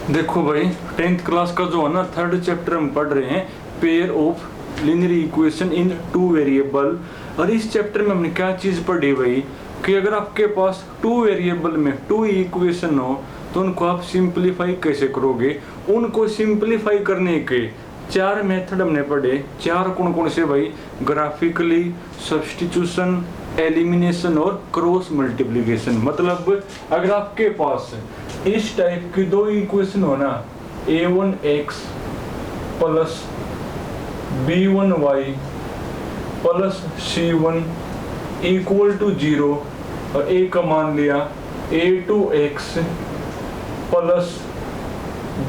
देखो भाई, 10th class का जो है ना थर्ड चैप्टर हम पढ़ रहे हैं, pair of linear equation in two variable. और इस चैप्टर में हमने क्या चीज़ पढ़ी भाई कि अगर आपके पास टू वेरिएबल में टू इक्वेशन हो तो उनको आप सिंप्लीफाई कैसे करोगे। उनको सिंप्लीफाई करने के चार मेथड हमने पढ़े। चार कौन कौन से भाई? ग्राफिकली, सब्स्टिट्यूशन, एलिमिनेशन और क्रॉस मल्टीप्लिकेशन। मतलब अगर आपके पास इस टाइप की दो इक्वेशन हो ना, a1x plus b1y plus c1 equal to 0 और a का मान लिया a2x plus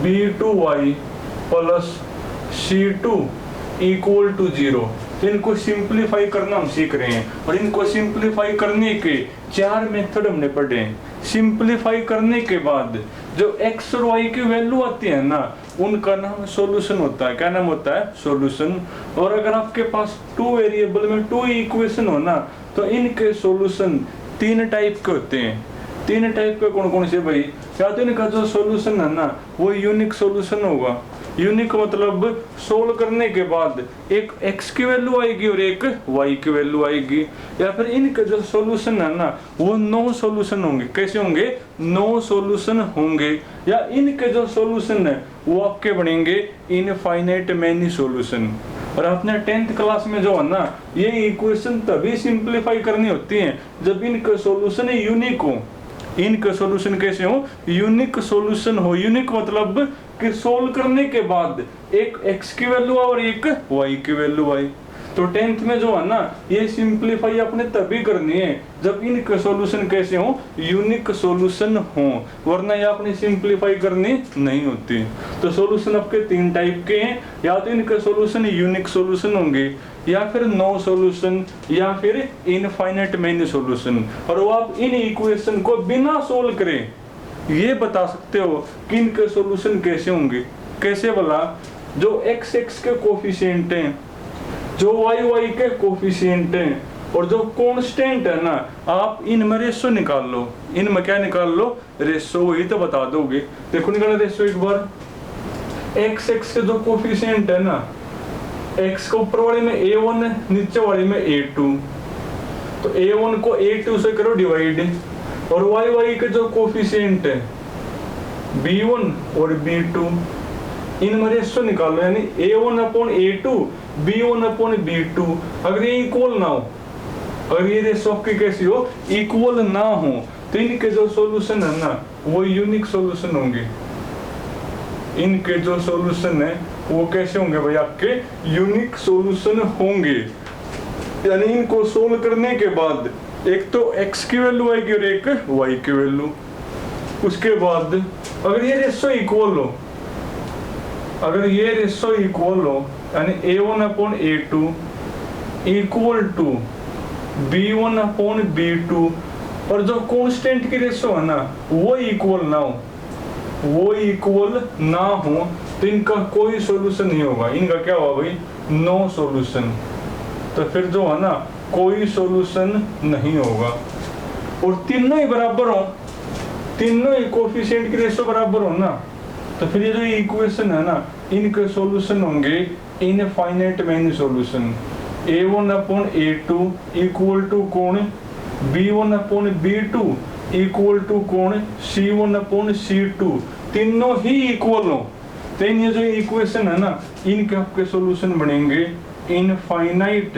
b2y plus c2 equal to 0, तो इनको सिंप्लीफाई करना हम सीख रहे हैं। और इनको सिंप्लीफाई करने के चार मेथड हमने पढ़े हैं। सिंप्लीफाई करने के बाद जो x और y की वैल्यू आती है ना, उनका नाम सॉल्यूशन होता है। क्या नाम होता है? सॉल्यूशन। और अगर आपके पास टू वेरिएबल में टू इक्वेशन हो ना, तो इनके सॉल्यूशन तीन टाइप के होते हैं। तीन टाइप के कौन कौन से भाई? या तो इनका जो सॉल्यूशन है ना वो यूनिक सॉल्यूशन होगा। यूनिक मतलब सोल्व करने के बाद एक x की वैल्यू आएगी और एक y की वैल्यू आएगी। या फिर इनके जो सॉल्यूशन है ना वो नो सॉल्यूशन होंगे। कैसे होंगे? नो सॉल्यूशन होंगे। या इनके जो सॉल्यूशन है वो आपके बनेंगे इनफाइनाइट मैनी सॉल्यूशन। और आपने 10th क्लास में जो है ना, ये इक्वेशन तभी सिंप्लीफाई करनी होती है जब इनके सॉल्यूशन यूनिक हो। इनके सॉल्यूशन कैसे हो? यूनिक सॉल्यूशन हो। यूनिक मतलब कि सोल्व करने के बाद एक x की वैल्यू और एक y की वैल्यू आई। तो 10th में जो है ना, ये सिंप्लीफाई आपने तभी करनी है जब इनके सॉल्यूशन कैसे हो? यूनिक सॉल्यूशन हो, वरना ये आपने सिंप्लीफाई करनी नहीं होती। तो सॉल्यूशन आपके तीन टाइप के हैं। या तो इनके सॉल्यूशन यूनिक सॉल्यूशन होंगे, या फिर नो सॉल्यूशन, या फिर इनफाइनाइट मैनी सॉल्यूशन। और वो आप इन इक्वेशन को बिना सोल्व करें ये बता सकते हो कि इनके सॉल्यूशन कैसे होंगे। कैसे बोला? जो x के कोफिशिएंट हैं, जो y के कोफिशिएंट हैं, और जो कांस्टेंट है ना, आप इनमें रेशो निकाल लो। इनमें क्या निकाल लो? रेशो। वही तो बता दोगे। देखो निकालो रेशो एक बार। x के जो कोफिशिएंट है ना, x को ऊपर वाले में a1 नीचे वाले में a2, तो a1 को a2 से करो डिवाइड। और y के जो कोफिशिएंट है b1 और b2, इनमें रेशो निकालो। यानी a1 upon a2, b1 upon b2। अगर ये इक्वल ना हो, अगर ये रेशो आपकी कैसी हो? इक्वल ना हो, तो इनके जो सॉल्यूशन है ना वो यूनिक सॉल्यूशन होंगे। इनके जो सॉल्यूशन है वो कैसे होंगे भाई? आपके यूनिक सॉल्यूशन होंगे। यानी इनको सोल्व करने के बाद एक तो x की वैल्यू आएगी और एक y की वैल्यू। उसके बाद अगर ये रेशो इक्वल हो, अगर ये रेशो इक्वल हो, यानी a1 upon a2 equal to b1 upon b2, और जो कांस्टेंट की रेशो है ना वो इक्वल ना हो, वो इक्वल ना हो, तो इनका कोई सॉल्यूशन नहीं होगा। इनका क्या होगा भाई? No solution. तो फिर जो है ना कोई सॉल्यूशन नहीं होगा। और तीनों ही बराबर हो, तीनों ही कोफिशिएंट की रेशो बराबर हो ना, तो फिर ये जो इक्वेशन है ना इनके सॉल्यूशन होंगे infinite many solution. a1 upon a2 equal to कौन? b1 upon b2 equal to कौन? c1 upon c2। तीनों ही इक्वल हो, तो ये जो इक्वेशन है ना इनके आपके सॉल्यूशन बनेंगे इनफाइनाइट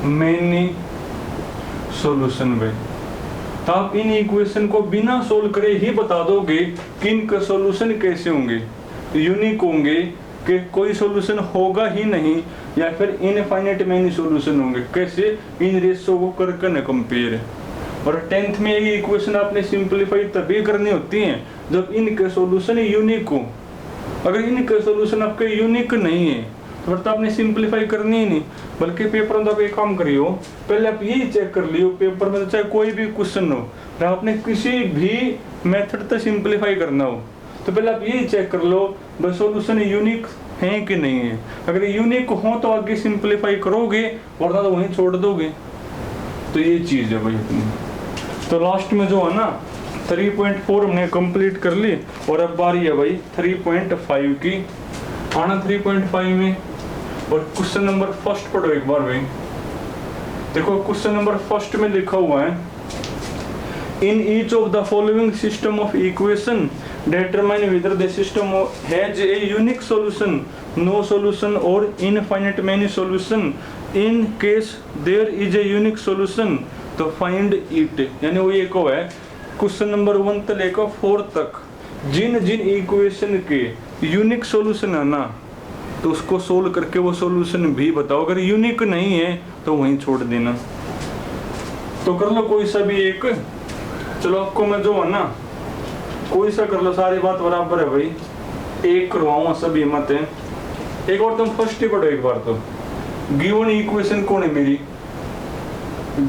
मैनी सॉल्यूशन में। तो आप इन इक्वेशन को बिना सोल्व करे ही बता दोगे कि इनके सॉल्यूशन कैसे होंगे? यूनिक होंगे कि कोई सॉल्यूशन होगा ही नहीं, या फिर इनफाइनाइट मैनी सॉल्यूशन होंगे। कैसे? इन रेशो को करके न कंपेयर। और 10th में ये इक्वेशन आपने सिंप्लीफाई तभी करनी होती है जब इनके सॉल्यूशन यूनिक हो। अगर इनके सॉल्यूशन आपके यूनिक नहीं है तो फिर तो आपने सिंप्लीफाई करनी ही नहीं। बल्कि पेपर में तो आप एक काम करियो, पहले आप यही चेक कर लियो पेपर में, चाहे कोई भी क्वेश्चन हो, तो आपने किसी भी मेथड से सिंप्लीफाई करना हो, तो पहले आप यही चेक कर लो बस सॉल्यूशन यूनिक है कि नहीं है। अगर यूनिक हो तो आगे सिंप्लीफाई करोगे, वरना तो वहीं छोड़ दोगे। तो ये चीज है भाई अपनी। तो लास्ट में जो है ना 3.4 हमने कंप्लीट कर ली और अब बारी है भाई 3.5 की। आना 3.5 में और क्वेश्चन नंबर फर्स्ट पढ़ो एक बार भाई। देखो क्वेश्चन नंबर फर्स्ट में लिखा हुआ है, in each of the following system of equation determine whether the system has a unique solution, no solution or infinite many solution. In case there is a unique solution तो find it। यानी वो ये को है question number 1 से लेकर 4 तक जिन जिन equation के यूनिक सॉल्यूशन है ना तो उसको सोल्व करके वो सॉल्यूशन भी बताओ। अगर यूनिक नहीं है तो वहीं छोड़ देना। तो कर लो कोई सा भी एक। चलो आपको मैं जो है ना कोई सा कर लो, सारी बात बराबर है भाई। एक करवाऊंगा सभी मत है। एक और तुम फर्स्ट ही पढ़ो एक बार। तो गिवन इक्वेशन कौन है मेरी?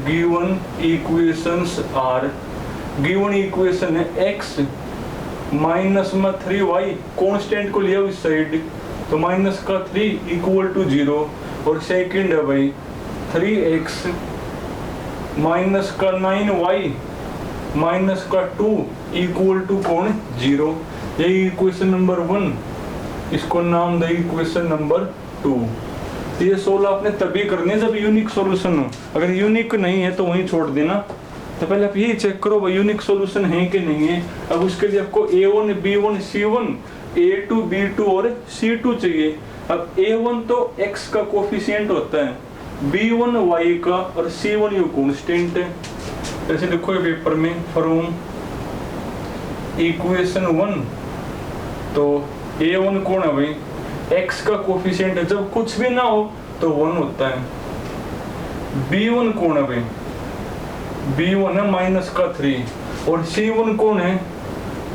Given equations are, given equation है x माइनस में 3y, कांस्टेंट को लिया उस साइड तो माइनस का 3 इक्वल टू 0। और सेकंड है भाई 3x माइनस का 9y माइनस का 2 इक्वल टू कौन 0। यही इक्वेशन नंबर 1, इसको नाम दे इक्वेशन नंबर 2। ये सोल्व आपने तभी करनी है जब यूनिक सॉल्यूशन हो। अगर यूनिक नहीं है तो वहीं छोड़ देना। तो पहले आप यही चेक करो भाई यूनिक सॉल्यूशन है कि नहीं है। अब उसके लिए आपको A1 B1 C1 A2 B2 और C2 चाहिए। अब A1 तो x का कोफिशिएंट होता है, B1 y का और C1 ये कांस्टेंट है। ऐसे लिखो पेपर में फ्रॉम इक्वेशन 1 तो A1 कौन है भाई? x का कोफिशिएंट है, जब कुछ भी ना हो तो 1 होता है। B1 कौन है भाई? B1 है माइनस का 3 और C1 कौन है?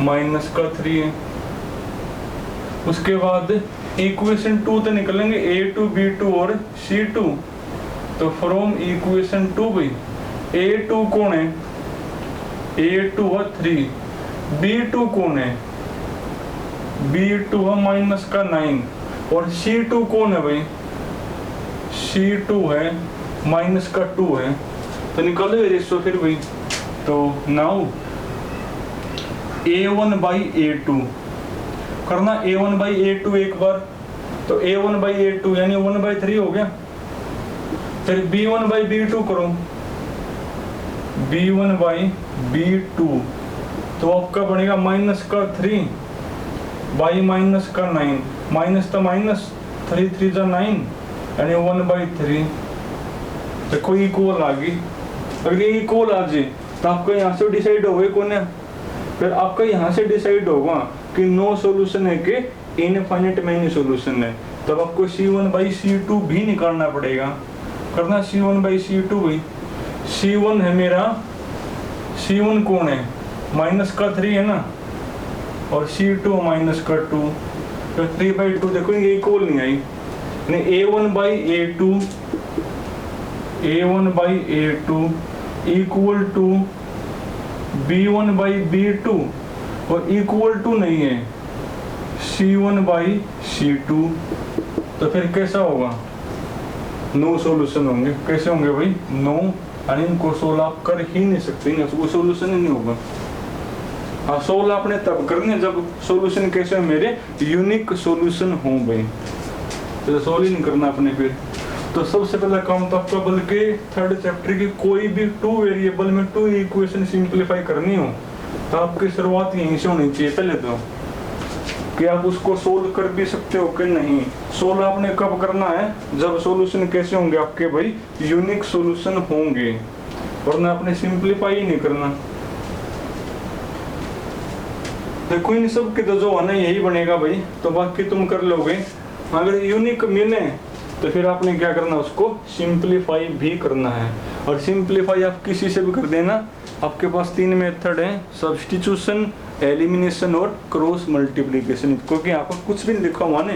माइनस का 3 है। उसके बाद इक्वेशन 2 तो निकलेंगे A2 B2 और C2। तो फ्रॉम इक्वेशन 2 भाई A2 कौन है? A2 है 3। B2 कौन है? B2 है माइनस का 9 और C2 कौन है भाई? C2 है माइनस का 2 है। तो निकालो रेशो फिर भाई। तो नाउ A1 बाई A2 करना, A1 बाई A2 एक बार तो A1 बाई A2 यानी 1/3 हो गया। फिर B1 बाई B2 करो, B1 बाई B2 तो आपका बनेगा माइनस का 3 बाई माइनस का 9, माइनस तो माइनस 3 3 जा 9 यानी 1/3। देखो इक्वल आ गई। अगर ये इक्वल आ जाए तो आपका यहाँ से डिसाइड होगा कौन है। फिर आपका यहाँ से डिसाइड होगा कि नो सॉल्यूशन है कि इनफाइनाइट मैनी सॉल्यूशन है। तब आपको C1 बाई C2 भी निकालना पड़ेगा। करना C1 बाई C2 भाई। C1 है मेरा, C1 कौन है? माइनस का 3 है ना और C2 माइनस का 2 तो 3/2। देखो ये इक्वल नहीं आई। A1 by A2 A1 by A2 equal to B1 by B2 और इक्वल टू नहीं है C1 बाई C2। तो फिर कैसा होगा? नो सॉल्यूशन होंगे। कैसे होंगे भाई? नो, यानी इनको सोल्व आप कर ही नहीं सकते, वो सॉल्यूशन ही नहीं होगा। हाँ सोल्व आपने तब करने जब सॉल्यूशन कैसे मेरे यूनिक सॉल्यूशन हो भाई। तो सोल्व ही नहीं करना अपने। फिर तो सबसे पहला काम तो आपका बल्कि थर्ड चैप्टर की कोई भी 2 वेरिएबल में 2 इक्वेशन सिंप्लीफाई करनी हो तो आपकी शुरुआत यहीं से होनी चाहिए पहले तो, कि आप उसको सोल्व कर भी सकते हो कि नहीं। सोल्व आपने कब करना है? जब सॉल्यूशन कैसे होंगे आपके भाई? यूनिक सॉल्यूशन होंगे, वरना आपने सिंप्लीफाई ही नहीं करना। देखो इन सब के तो जो है ना यही बनेगा भाई, तो बाकी तुम कर लोगे। अगर यूनिक मिले तो फिर आपने क्या करना? उसको सिंप्लीफाई भी करना है। और सिंप्लीफाई आप किसी से भी कर देना। आपके पास 3 मेथड हैं, सब्स्टिट्यूशन, एलिमिनेशन और क्रॉस मल्टीप्लिकेशन। क्योंकि आपको कुछ भी नहीं लिखा हुआ ने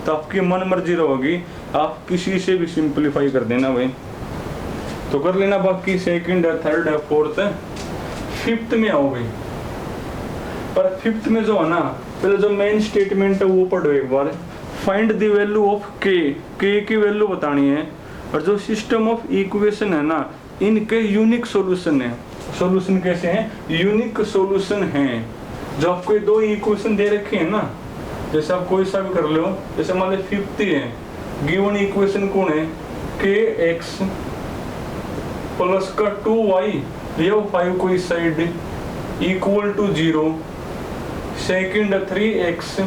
तो आपकी मन मर्जी रहेगी, आप किसी से भी सिंप्लीफाई कर देना भाई। तो कर लेना। बाकी सेकंड है, थर्ड है, फोर्थ है, फिफ्थ में आओ भाई। पर फिफ्थ में जो है ना पहले जो मेन स्टेटमेंट है वो पढ़ो एक बार। फाइंड द वैल्यू ऑफ के की वैल्यू बतानी है और जो सिस्टम ऑफ इक्वेशन है ना इनके यूनिक सॉल्यूशन है। सॉल्यूशन कैसे हैं, यूनिक सॉल्यूशन हैं। जो आपको दो इक्वेशन दे रखे हैं ना, जैसे आप कोई सा भी कर लो, जैसे मान लो 50 है, गिवन इक्वेशन कौन है, kx प्लस का 2y या 5 को इस side equal to 0, second 3x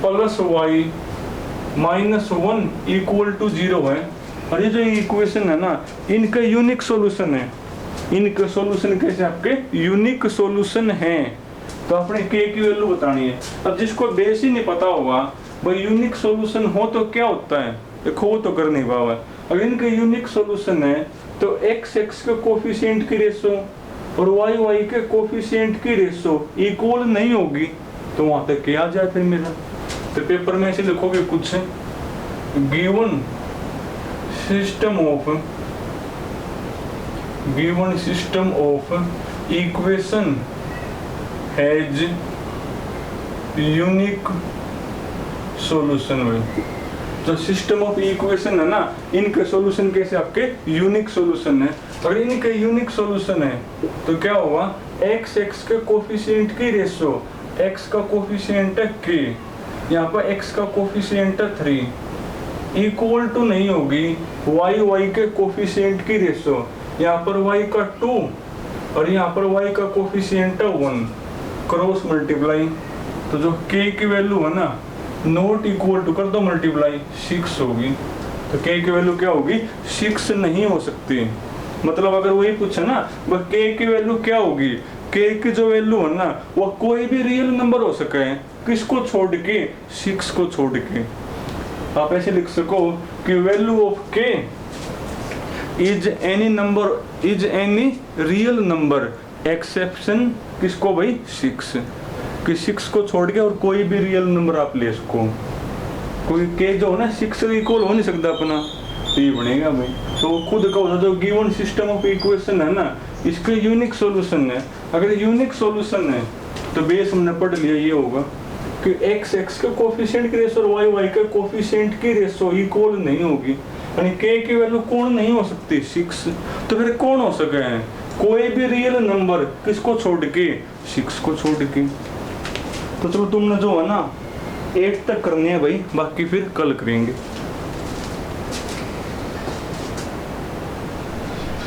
plus y minus 1 equal to 0 है। और ये जो इक्वेशन है ना, इनका यूनिक सॉल्यूशन है। इनका सॉल्यूशन कैसे, आपके यूनिक सॉल्यूशन है। तो आपने k की वैल्यू बतानी है। अब जिसको बेस ही नहीं पता होगा भाई यूनिक सॉल्यूशन हो तो क्या होता है, देखो वो तो कर नहीं पावा। अगर इनका यूनिक सॉल्यूशन है तो x के कोफिशिएंट की रेशो और y के कोफिशिएंट की रेशो इक्वल नहीं होगी, तो वहां तक क्या आ जाए फिर मेरा। तो पेपर में ऐसे लिखोगे कुछ, given system of equation has unique solution में। जो सिस्टम ऑफ इक्वेशन है ना, इनके सॉल्यूशन कैसे, आपके यूनिक सॉल्यूशन है। अगर इनके यूनिक सॉल्यूशन है तो क्या होगा, x के कोफिशिएंट की रेशो, x का कोफिशिएंट है k, यहाँ पर x का कोफिशिएंट है 3, इक्वल टू नहीं होगी y के कोफिशिएंट की रेशो, यहाँ पर y का 2 और यहाँ पर y का कोफिशिएंट है 1, क्रॉस मल्टीप्लाई। तो जो k की वैल्यू है ना, नॉट इक्वल टू कर दो मल्टीप्लाई, 6 होगी। तो k की वैल्यू क्या होगी, 6 नहीं हो सकती। मतलब अगर वही पूछे ना वह k की वैल्यू क्या होगी, k की जो वैल्यू है ना वो कोई भी रियल नंबर हो सके, किसको छोड़ के, 6 को छोड़ के। आप ऐसे लिख सको कि value of k is any real number exception किसको भाई, 6, कि 6 को छोड़ के और कोई भी रियल नंबर आप ले सको। कोई k जो है ना 6 से इक्वल हो नहीं सकता अपना, तो ये बनेगा भाई। तो खुद का जो गिवन सिस्टम ऑफ इक्वेशन है ना, इसका यूनिक सॉल्यूशन है। अगर यूनिक सॉल्यूशन है तो बेस हमने पढ़ लिया, ये होगा कि x के कोफिशिएंट की रेशो और y के कोफिशिएंट की रेशो इक्वल नहीं होगी, यानी k की वैल्यू कौन नहीं हो सकती, 6। तो फिर कौन हो सके हैं, कोई भी रियल नंबर, किसको छोड़ के, 6 को छोड़ के। तो चलो तुमने जो है ना 8 तक करनी है भाई, बाकी फिर कल करेंगे।